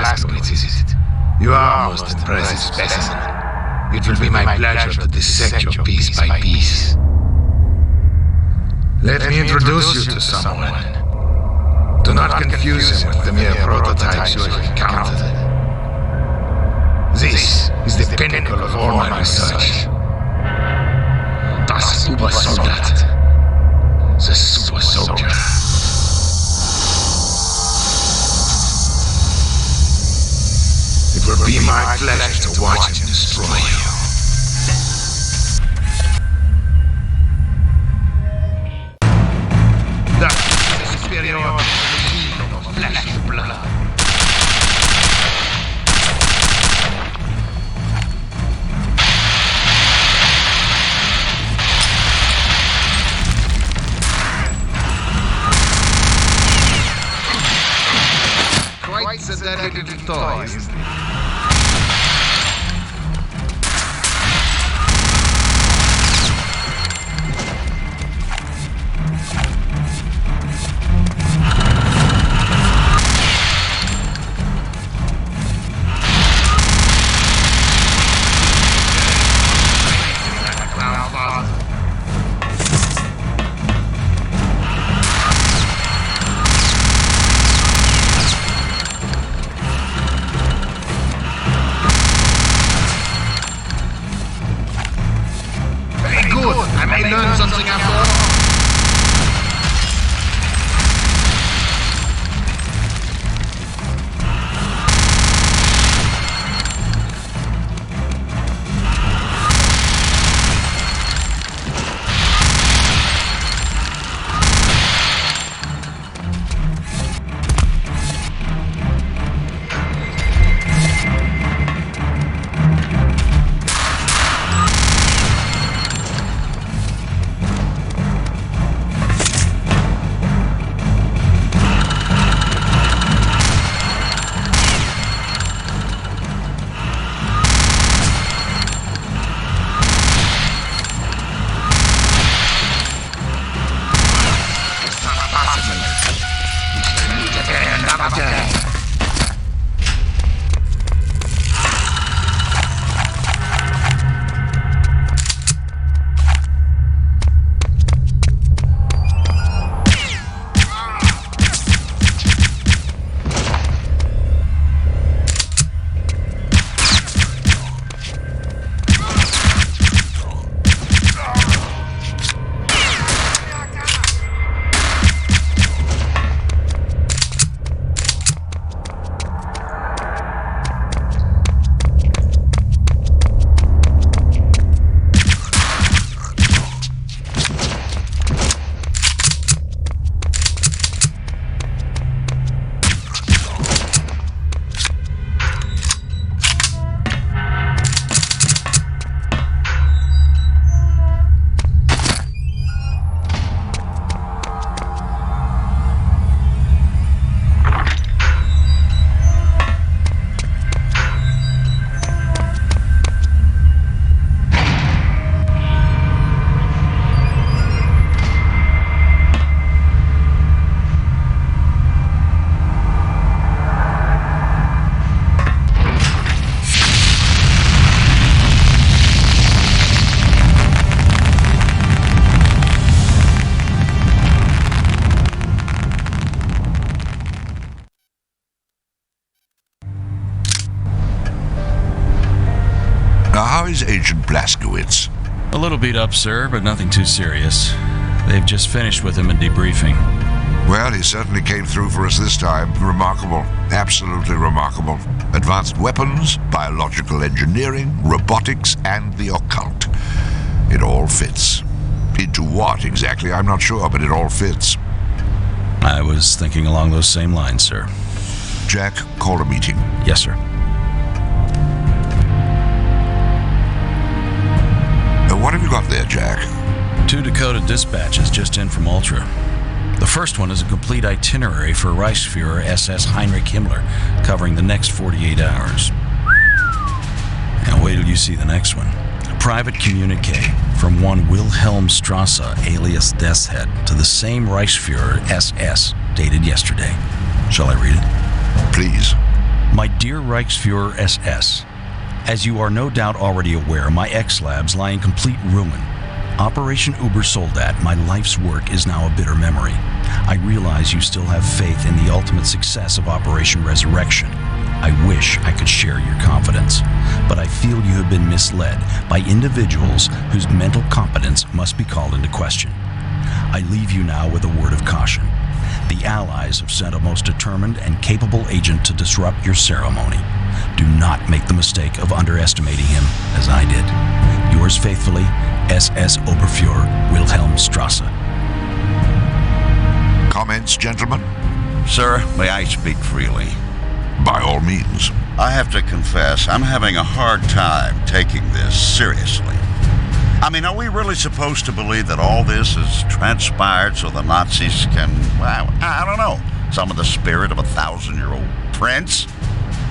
Blazkowicz, is it? You are a most impressive specimen. It will be my pleasure to dissect you piece by piece. Let me introduce you to someone. Do not confuse him with the mere prototypes you have encountered. This is the pinnacle of all my research. Das Übersoldaten, the super soldier. It will be my pleasure to watch him destroy you. That is the superiority of flesh and blood. Quite a delicate toy, isn't it? I may learn something after all. How is Agent Blazkowicz? A little beat up, sir, but nothing too serious. They've just finished with him in debriefing. Well, he certainly came through for us this time. Remarkable. Absolutely remarkable. Advanced weapons, biological engineering, robotics, and the occult. It all fits. Into what exactly, I'm not sure, but it all fits. I was thinking along those same lines, sir. Jack, call a meeting. Yes, sir. What have you got there, Jack? 2 decoded dispatches just in from Ultra. The first one is a complete itinerary for Reichsfuhrer SS Heinrich Himmler, covering the next 48 hours. And wait till you see the next one. A private communique from one Wilhelm Strasse, alias Deathshead, to the same Reichsfuhrer SS, dated yesterday. Shall I read it? Please. My dear Reichsfuhrer SS, as you are no doubt already aware, my X-Labs lie in complete ruin. Operation Übersoldaten, my life's work, is now a bitter memory. I realize you still have faith in the ultimate success of Operation Resurrection. I wish I could share your confidence, but I feel you have been misled by individuals whose mental competence must be called into question. I leave you now with a word of caution. The Allies have sent a most determined and capable agent to disrupt your ceremony. Do not make the mistake of underestimating him, as I did. Yours faithfully, SS Oberfuhrer Wilhelm Strasse. Comments, gentlemen? Sir, may I speak freely? By all means. I have to confess, I'm having a hard time taking this seriously. I mean, are we really supposed to believe that all this has transpired so the Nazis can, well, I don't know, summon the spirit of a 1,000-year-old prince?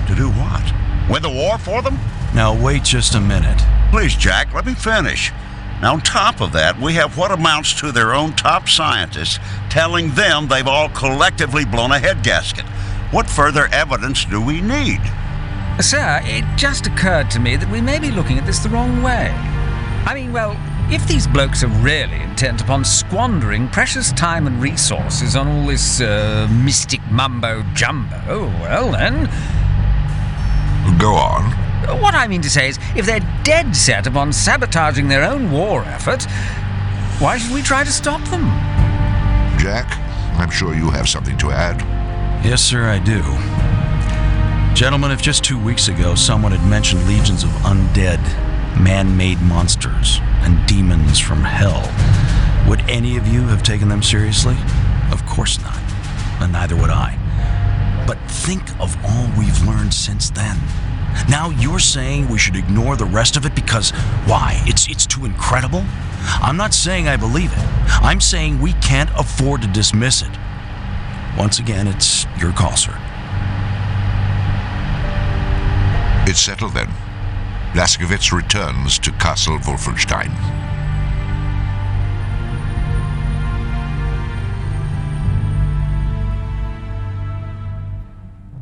To do what? Win the war for them? Now wait just a minute. Please, Jack, let me finish. Now, on top of that, we have what amounts to their own top scientists telling them they've all collectively blown a head gasket. What further evidence do we need? Sir, it just occurred to me that we may be looking at this the wrong way. I mean, well, if these blokes are really intent upon squandering precious time and resources on all this mystic mumbo-jumbo, well then... Go on. What I mean to say is, if they're dead set upon sabotaging their own war effort, why should we try to stop them? Jack, I'm sure you have something to add. Yes, sir, I do. Gentlemen, if just 2 weeks ago someone had mentioned legions of undead, man-made monsters and demons from hell, would any of you have taken them seriously? Of course not, and neither would I. But think of all we've learned since then. Now you're saying we should ignore the rest of it because, why, it's too incredible? I'm not saying I believe it. I'm saying we can't afford to dismiss it. Once again, it's your call, sir. It's settled then. Blazkowicz returns to Castle Wolfenstein.